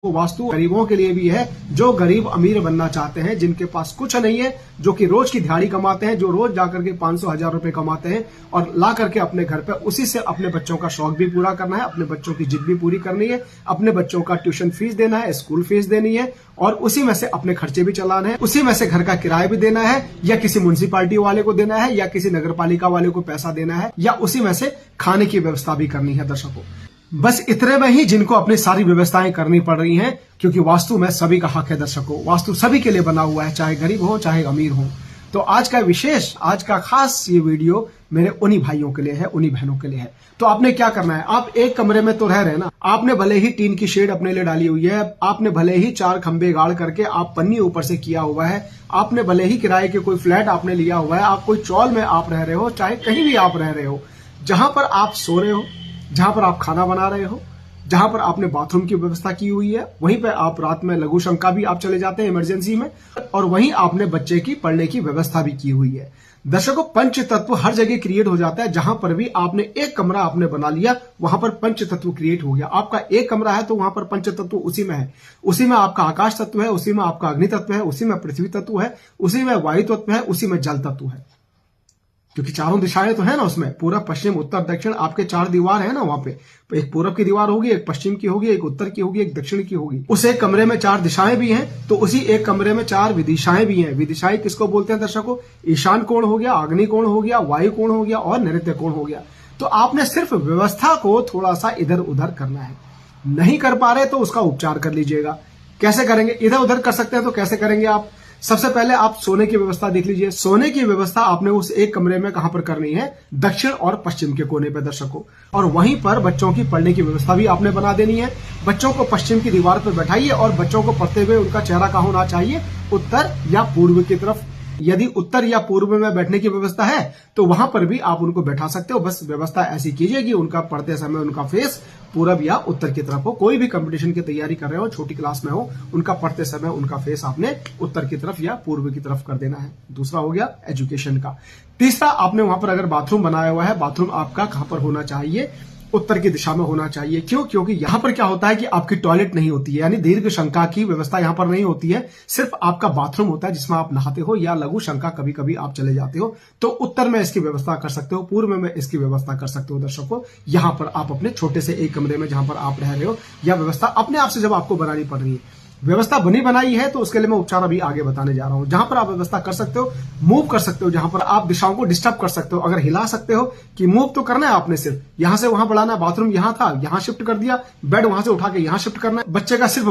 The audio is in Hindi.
वो वास्तु गरीबों के लिए भी है, जो गरीब अमीर बनना चाहते हैं, जिनके पास कुछ नहीं है, जो कि रोज की दिहाड़ी कमाते हैं, जो रोज जाकर के 500-1000 रुपए कमाते हैं और ला करके अपने घर पे उसी से अपने बच्चों का शौक भी पूरा करना है, अपने बच्चों की जिद भी पूरी करनी है, अपने बच्चों का ट्यूशन फीस देना है, स्कूल फीस देनी है और उसी में से अपने खर्चे भी चलाने हैं, उसी में से घर का किराया भी देना है या किसी म्युनिसिपालिटी वाले को देना है या किसी नगर पालिका वाले को पैसा देना है या उसी में से खाने की व्यवस्था भी करनी है। दर्शकों, बस इतने में ही जिनको अपनी सारी व्यवस्थाएं करनी पड़ रही हैं, क्योंकि वास्तु में सभी का हक है। दर्शकों, वास्तु सभी के लिए बना हुआ है, चाहे गरीब हो चाहे अमीर हो। तो आज का खास ये वीडियो मेरे उन्हीं भाइयों के लिए है, उन्हीं बहनों के लिए है। तो आपने क्या करना है, आप एक कमरे में तो रह रहे हैं ना, आपने भले ही टीन की शेड अपने लिए डाली हुई है, आपने भले ही 4 खंबे गाड़ करके आप पन्नी ऊपर से किया हुआ है, आपने भले ही किराए के कोई फ्लैट आपने लिया हुआ है, आप कोई चौल में आप रह रहे हो, चाहे कहीं भी आप रह रहे हो, जहां पर आप सो रहे हो, जहां पर आप खाना बना रहे हो, जहां पर आपने बाथरूम की व्यवस्था की हुई है, वहीं पे आप रात में लघु शंका भी आप चले जाते हैं इमरजेंसी में, और वहीं आपने बच्चे की पढ़ने की व्यवस्था भी की हुई है। दर्शकों, पंच तत्व हर जगह क्रिएट हो जाता है। जहां पर भी आपने एक कमरा आपने बना लिया, वहां पर पंच तत्व क्रिएट हो गया। आपका एक कमरा है तो वहां पर पंच तत्व उसी में है, उसी में आपका आकाश तत्व है, उसी में आपका अग्नि तत्व है, उसी में पृथ्वी तत्व है, उसी में वायु तत्व है, उसी में जल तत्व है, क्योंकि चारों दिशाएं तो है ना उसमें, पूरा पश्चिम उत्तर दक्षिण आपके 4 दीवार है ना वहां पे। एक पूरब की दीवार होगी, एक पश्चिम की होगी, एक उत्तर की होगी, एक दक्षिण की होगी। उस एक कमरे में 4 दिशाएं भी हैं, तो उसी एक कमरे में 4 विदिशाएं भी हैं। विदिशाएं किसको बोलते हैं दर्शकों? ईशान कोण हो गया, अग्नि कोण हो गया, वायु कोण हो गया और नैऋत्य कोण हो गया। तो आपने सिर्फ व्यवस्था को थोड़ा सा इधर उधर करना है। नहीं कर पा रहे तो उसका उपचार कर लीजिएगा। कैसे करेंगे? इधर उधर कर सकते हैं तो कैसे करेंगे आप? सबसे पहले आप सोने की व्यवस्था देख लीजिए। सोने की व्यवस्था आपने उस एक कमरे में कहां पर करनी है? दक्षिण और पश्चिम के कोने पर दर्शकों। और वहीं पर बच्चों की पढ़ने की व्यवस्था भी आपने बना देनी है। बच्चों को पश्चिम की दीवार पर बैठाइए और बच्चों को पढ़ते हुए उनका चेहरा कहां होना चाहिए? उत्तर या पूर्व की तरफ। यदि उत्तर या पूर्व में बैठने की व्यवस्था है तो वहां पर भी आप उनको बैठा सकते हो। बस व्यवस्था ऐसी कीजिए कि उनका पढ़ते समय उनका फेस पूरब या उत्तर की तरफ हो। कोई भी कंपटीशन की तैयारी कर रहे हो, छोटी क्लास में हो, उनका पढ़ते समय उनका फेस आपने उत्तर की तरफ या पूर्व की तरफ कर देना है। दूसरा हो गया एजुकेशन का। तीसरा, आपने वहां पर अगर बाथरूम बनाया हुआ है, बाथरूम आपका कहां पर होना चाहिए? उत्तर की दिशा में होना चाहिए। क्यों? क्योंकि यहां पर क्या होता है कि आपकी टॉयलेट नहीं होती है, यानी दीर्घ शंका की व्यवस्था यहां पर नहीं होती है। सिर्फ आपका बाथरूम होता है जिसमें आप नहाते हो या लघु शंका कभी कभी आप चले जाते हो। तो उत्तर में इसकी व्यवस्था कर सकते हो, पूर्व में इसकी व्यवस्था कर सकते हो। दर्शकों, यहां पर आप अपने छोटे से एक कमरे में जहां पर आप रह रहे हो, या व्यवस्था अपने आप से जब आपको बनानी पड़ रही है, व्यवस्था बनी बनाई है तो उसके लिए मैं उपचार अभी आगे बताने जा रहा हूं। जहां पर आप व्यवस्था कर सकते हो, मूव कर सकते हो, जहां पर आप दिशाओं को डिस्टर्ब कर सकते हो। अगर हिला सकते हो कि मूव तो करना है आपने, सिर्फ यहां से वहां बढ़ाना। बाथरूम यहां था, यहां शिफ्ट कर दिया, बेड वहां से उठा के यहां शिफ्ट करना है। बच्चे का सिर्फ